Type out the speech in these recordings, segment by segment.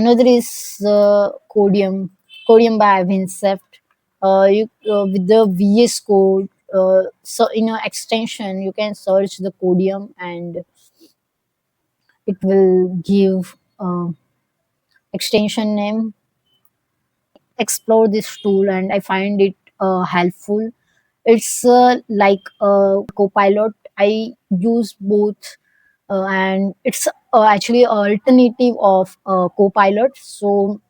Another is Codium by Vincent. With the VS Code, so in an extension, you can search the Codium and it will give extension name. Explore this tool and I find it helpful. It's like a copilot. I use both, and it's actually alternative of copilot. So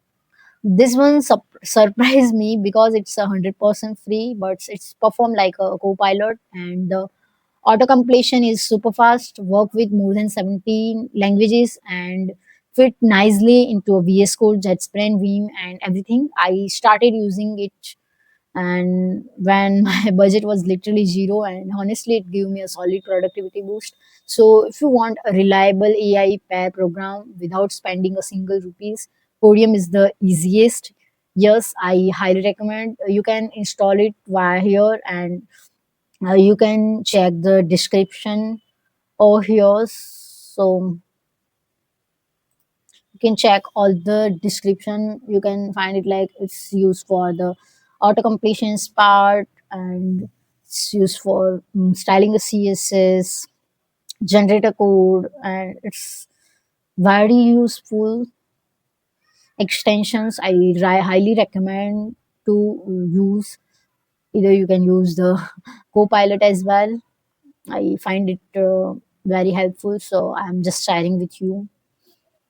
this one surprised me because it's 100% free, but it's performed like a copilot, and the auto completion is super fast. Work with more than 17 languages and fit nicely into a VS Code, JetSpray, Vim, and everything. I started using it and when my budget was literally zero, and honestly it gave me a solid productivity boost. So if you want a reliable AI pair program without spending a single rupees, Podium is the easiest. Yes, I highly recommend. You can install it via here, and you can check the description over here. So you can check all the description. You can find it like it's used for the auto completions part, and it's used for styling the css, generate a code, and it's very useful extensions. I highly recommend to use. Either you can use the copilot as well. I find it very helpful, so I'm just sharing with you.